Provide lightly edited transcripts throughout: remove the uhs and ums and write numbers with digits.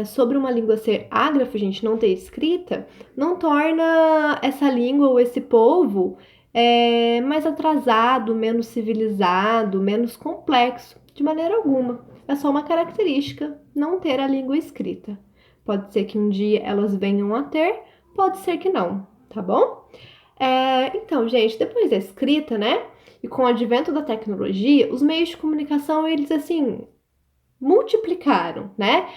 sobre uma língua ser ágrafo, gente, não ter escrita, não torna essa língua ou esse povo mais atrasado, menos civilizado, menos complexo, de maneira alguma. É só uma característica não ter a língua escrita. Pode ser que um dia elas venham a ter, pode ser que não, tá bom? Então, gente, depois da escrita, né? E com o advento da tecnologia, os meios de comunicação, eles assim, multiplicaram, né?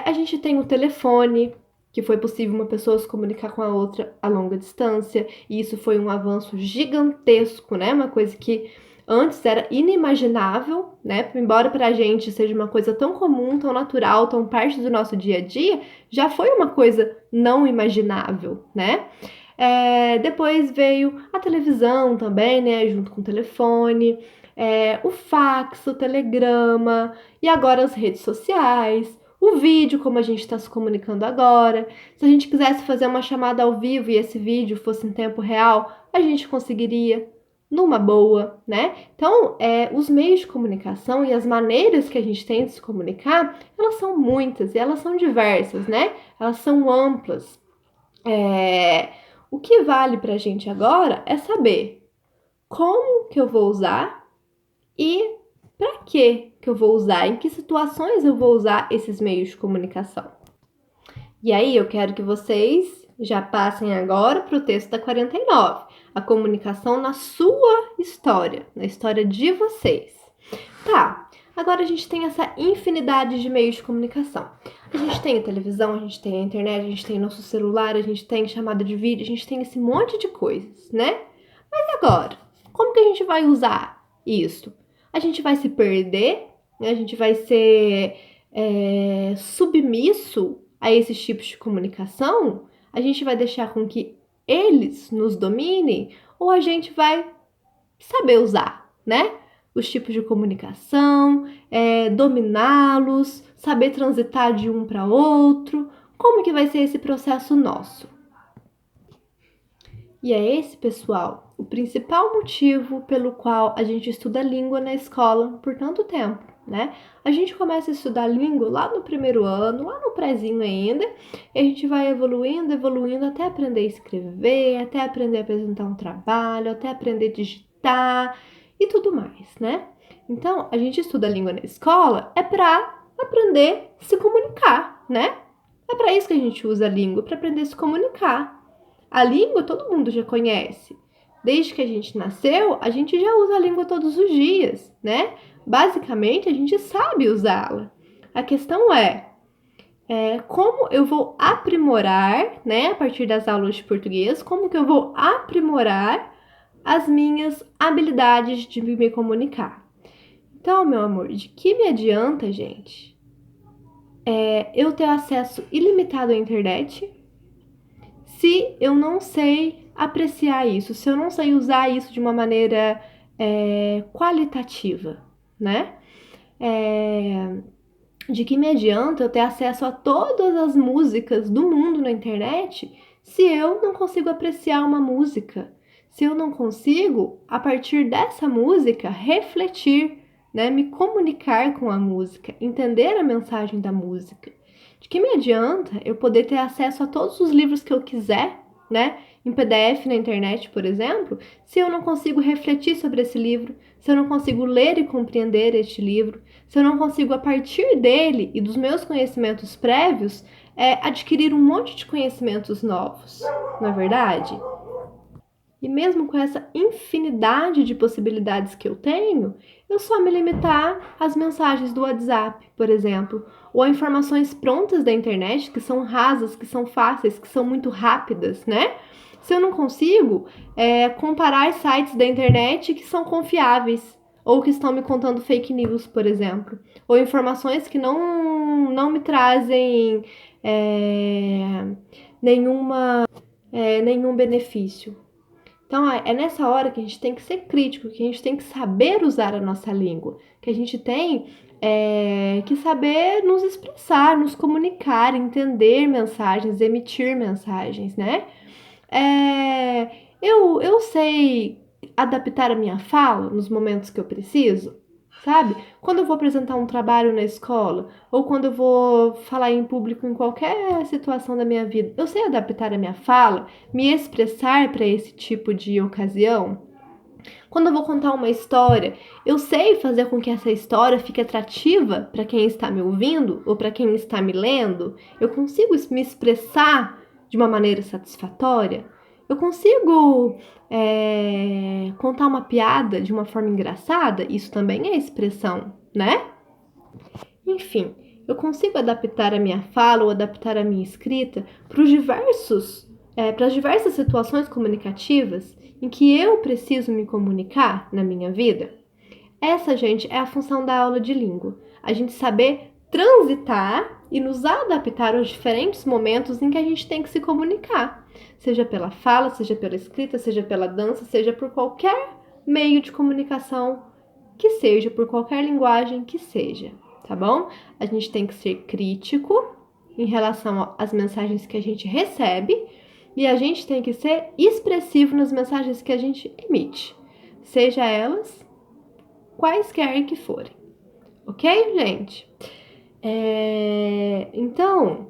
A gente tem o telefone, que foi possível uma pessoa se comunicar com a outra a longa distância, e isso foi um avanço gigantesco, né? Uma coisa que antes era inimaginável, né? Embora para a gente seja uma coisa tão comum, tão natural, tão parte do nosso dia a dia, já foi uma coisa não imaginável, né? Depois veio a televisão também, né? Junto com o telefone, o fax, o telegrama, e agora as redes sociais, o vídeo, como a gente está se comunicando agora. Se a gente quisesse fazer uma chamada ao vivo e esse vídeo fosse em tempo real, a gente conseguiria numa boa, né? Então, os meios de comunicação e as maneiras que a gente tem de se comunicar, elas são muitas e elas são diversas, né? Elas são amplas. O que vale para a gente agora é saber como que eu vou usar e para que eu vou usar, em que situações eu vou usar esses meios de comunicação. E aí eu quero que vocês já passem agora para o texto da 49, a comunicação na sua história, na história de vocês. Tá, agora a gente tem essa infinidade de meios de comunicação. A gente tem a televisão, a gente tem a internet, a gente tem nosso celular, a gente tem chamada de vídeo, a gente tem esse monte de coisas, né? Mas agora, como que a gente vai usar isso? A gente vai se perder, né? A gente vai ser submisso a esses tipos de comunicação? A gente vai deixar com que eles nos dominem? Ou a gente vai saber usar, né? Os tipos de comunicação, dominá-los, saber transitar de um para outro. Como que vai ser esse processo nosso? E é esse, pessoal, o principal motivo pelo qual a gente estuda língua na escola por tanto tempo, né? A gente começa a estudar língua lá no primeiro ano, lá no prézinho ainda, e a gente vai evoluindo, evoluindo até aprender a escrever, até aprender a apresentar um trabalho, até aprender a digitar e tudo mais, né? Então, a gente estuda língua na escola para aprender a se comunicar, né? É para isso que a gente usa a língua, para aprender a se comunicar. A língua todo mundo já conhece. Desde que a gente nasceu, a gente já usa a língua todos os dias, né? Basicamente, a gente sabe usá-la. A questão como eu vou aprimorar, né, a partir das aulas de português, como que eu vou aprimorar as minhas habilidades de me comunicar. Então, meu amor, de que me adianta, gente, eu ter acesso ilimitado à internet se eu não sei apreciar isso, se eu não sei usar isso de uma maneira qualitativa, né? De que me adianta eu ter acesso a todas as músicas do mundo na internet se eu não consigo apreciar uma música, se eu não consigo, a partir dessa música, refletir, né? Me comunicar com a música, entender a mensagem da música. De que me adianta eu poder ter acesso a todos os livros que eu quiser, né? Em PDF na internet, por exemplo, se eu não consigo refletir sobre esse livro, se eu não consigo ler e compreender este livro, se eu não consigo, a partir dele e dos meus conhecimentos prévios, adquirir um monte de conhecimentos novos, não é verdade? E mesmo com essa infinidade de possibilidades que eu tenho, eu só me limitar às mensagens do WhatsApp, por exemplo, ou a informações prontas da internet, que são rasas, que são fáceis, que são muito rápidas, né? Se eu não consigo comparar sites da internet que são confiáveis, ou que estão me contando fake news, por exemplo, ou informações que não me trazem nenhum benefício. Então, é nessa hora que a gente tem que ser crítico, que a gente tem que saber usar a nossa língua, que a gente tem que saber nos expressar, nos comunicar, entender mensagens, emitir mensagens, né? Eu sei adaptar a minha fala nos momentos que eu preciso? sabe? Quando eu vou apresentar um trabalho na escola, ou quando eu vou falar em público em qualquer situação da minha vida, eu sei adaptar a minha fala, me expressar para esse tipo de ocasião. Quando eu vou contar uma história, eu sei fazer com que essa história fique atrativa para quem está me ouvindo ou para quem está me lendo. Eu consigo me expressar de uma maneira satisfatória. Eu consigo contar uma piada de uma forma engraçada. Isso também é expressão, né? Enfim, eu consigo adaptar a minha fala ou adaptar a minha escrita para as diversas situações comunicativas em que eu preciso me comunicar na minha vida. Essa, gente, é a função da aula de língua. A gente saber transitar e nos adaptar aos diferentes momentos em que a gente tem que se comunicar. Seja pela fala, seja pela escrita, seja pela dança, seja por qualquer meio de comunicação que seja, por qualquer linguagem que seja, tá bom? A gente tem que ser crítico em relação às mensagens que a gente recebe e a gente tem que ser expressivo nas mensagens que a gente emite, seja elas quaisquer que forem, ok, gente? Então,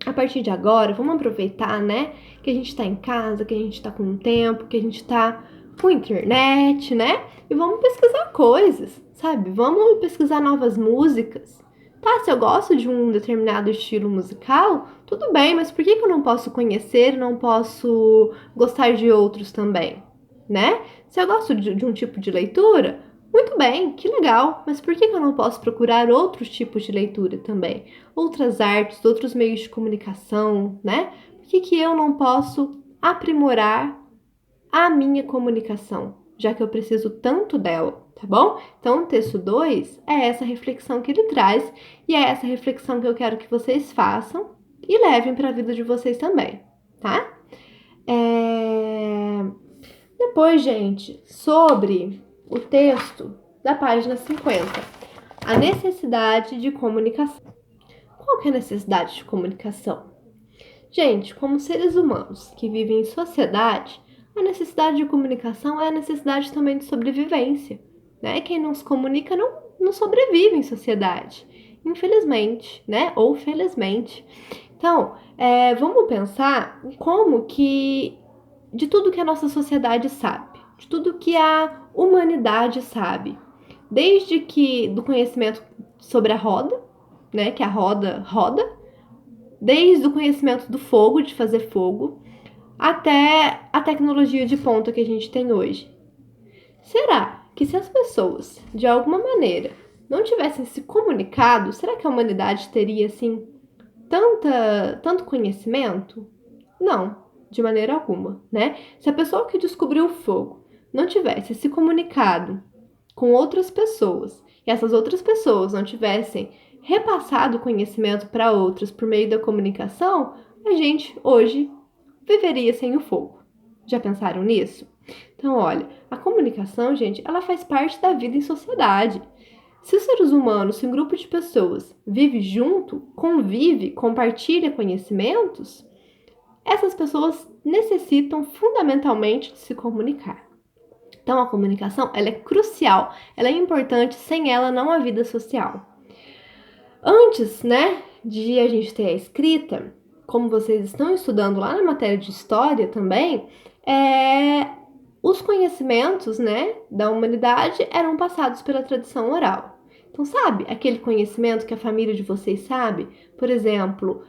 a partir de agora, vamos aproveitar, né? Que a gente tá em casa, que a gente tá com tempo, que a gente tá com internet, né? E vamos pesquisar coisas, sabe? Vamos pesquisar novas músicas. Tá, se eu gosto de um determinado estilo musical, tudo bem, mas por que eu não posso conhecer, não posso gostar de outros também, né? Se eu gosto de um tipo de leitura, muito bem, que legal, mas por que eu não posso procurar outros tipos de leitura também? Outras artes, outros meios de comunicação, né? Por que eu não posso aprimorar a minha comunicação, já que eu preciso tanto dela, tá bom? Então, o texto 2 é essa reflexão que ele traz e é essa reflexão que eu quero que vocês façam e levem para a vida de vocês também, tá? Depois, gente, sobre o texto da página 50, a necessidade de comunicação. Qual que é a necessidade de comunicação? Gente, como seres humanos que vivem em sociedade, a necessidade de comunicação é a necessidade também de sobrevivência, né? Quem não se comunica não sobrevive em sociedade, infelizmente, né? Ou felizmente. Então, vamos pensar como que de tudo que a nossa sociedade sabe, de tudo que a humanidade sabe, desde que do conhecimento sobre a roda, né? Que a roda roda, desde o conhecimento do fogo, de fazer fogo, até a tecnologia de ponta que a gente tem hoje. Será que se as pessoas, de alguma maneira, não tivessem se comunicado, será que a humanidade teria, assim, tanto conhecimento? Não, de maneira alguma, né? Se a pessoa que descobriu o fogo não tivesse se comunicado com outras pessoas e essas outras pessoas não tivessem repassado o conhecimento para outras por meio da comunicação, a gente hoje viveria sem o fogo. Já pensaram nisso? Então, olha, a comunicação, gente, ela faz parte da vida em sociedade. Se os seres humanos, se um grupo de pessoas vive junto, convive, compartilha conhecimentos, essas pessoas necessitam fundamentalmente de se comunicar. Então, a comunicação, ela é crucial, ela é importante, sem ela não há vida social. Antes, né, de a gente ter a escrita, como vocês estão estudando lá na matéria de história também, os conhecimentos, né, da humanidade eram passados pela tradição oral. Então, sabe, aquele conhecimento que a família de vocês sabe? Por exemplo,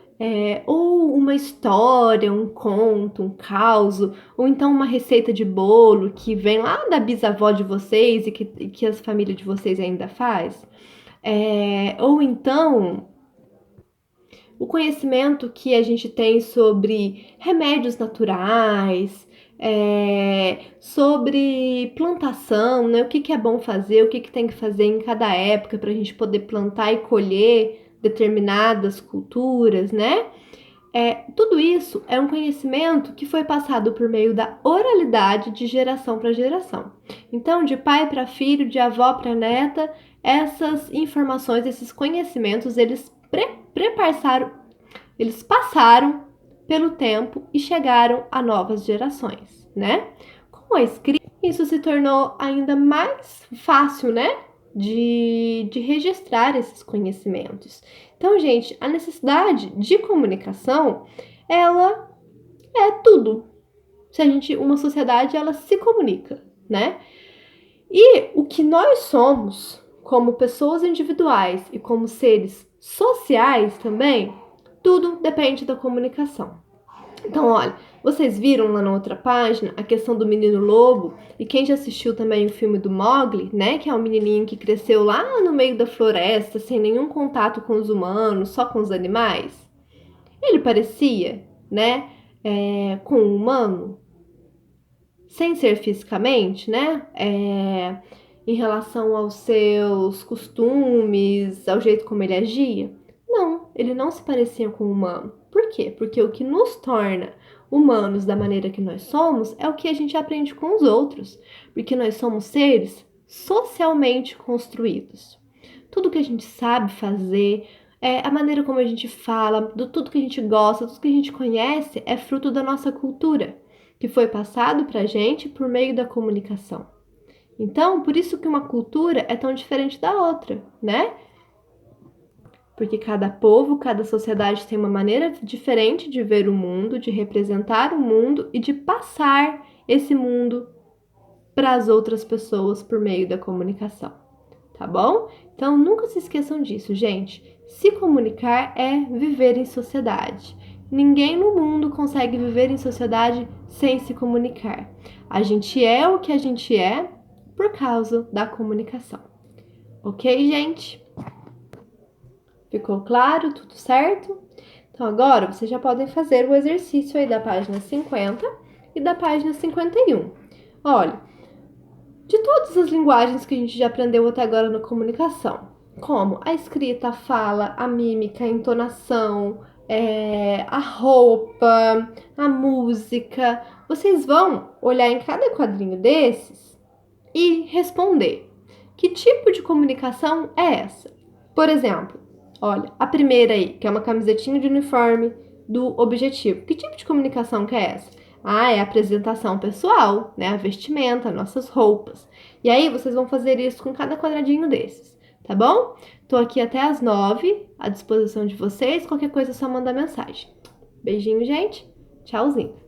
ou uma história, um conto, um causo, ou então uma receita de bolo que vem lá da bisavó de vocês e que a família de vocês ainda faz. Ou então o conhecimento que a gente tem sobre remédios naturais, sobre plantação, né? O que é bom fazer, o que tem que fazer em cada época para a gente poder plantar e colher determinadas culturas, né? Tudo isso é um conhecimento que foi passado por meio da oralidade de geração para geração. Então, de pai para filho, de avó para neta, essas informações, esses conhecimentos, eles passaram pelo tempo e chegaram a novas gerações, né? Com a escrita, isso se tornou ainda mais fácil, né? de registrar esses conhecimentos. Então, gente, a necessidade de comunicação, ela é tudo. Se a gente, uma sociedade, ela se comunica, né? E o que nós somos, como pessoas individuais e como seres sociais também, tudo depende da comunicação. Então, olha, vocês viram lá na outra página a questão do menino lobo, e quem já assistiu também o filme do Mowgli, né, que é um menininho que cresceu lá no meio da floresta, sem nenhum contato com os humanos, só com os animais. Ele parecia, né, com um humano, sem ser fisicamente, né, em relação aos seus costumes, ao jeito como ele agia. Não, ele não se parecia com um humano. Por quê? Porque o que nos torna humanos da maneira que nós somos é o que a gente aprende com os outros. Porque nós somos seres socialmente construídos. Tudo que a gente sabe fazer, a maneira como a gente fala, do tudo que a gente gosta, tudo que a gente conhece é fruto da nossa cultura, que foi passado pra gente por meio da comunicação. Então, por isso que uma cultura é tão diferente da outra, né? Porque cada povo, cada sociedade tem uma maneira diferente de ver o mundo, de representar o mundo e de passar esse mundo para as outras pessoas por meio da comunicação, tá bom? Então, nunca se esqueçam disso, gente. Se comunicar é viver em sociedade. Ninguém no mundo consegue viver em sociedade sem se comunicar. A gente é o que a gente é por causa da comunicação. Ok, gente? Ficou claro? Tudo certo? Então, agora vocês já podem fazer o exercício aí da página 50 e da página 51. Olha, de todas as linguagens que a gente já aprendeu até agora na comunicação, como a escrita, a fala, a mímica, a entonação, a roupa, a música, vocês vão olhar em cada quadrinho desses e responder: que tipo de comunicação é essa? Por exemplo, olha, a primeira aí, que é uma camisetinha de uniforme do Objetivo. Que tipo de comunicação que é essa? Ah, é a apresentação pessoal, né? A vestimenta, nossas roupas. E aí vocês vão fazer isso com cada quadradinho desses, tá bom? Tô aqui até às 9, à disposição de vocês. Qualquer coisa é só mandar mensagem. Beijinho, gente. Tchauzinho.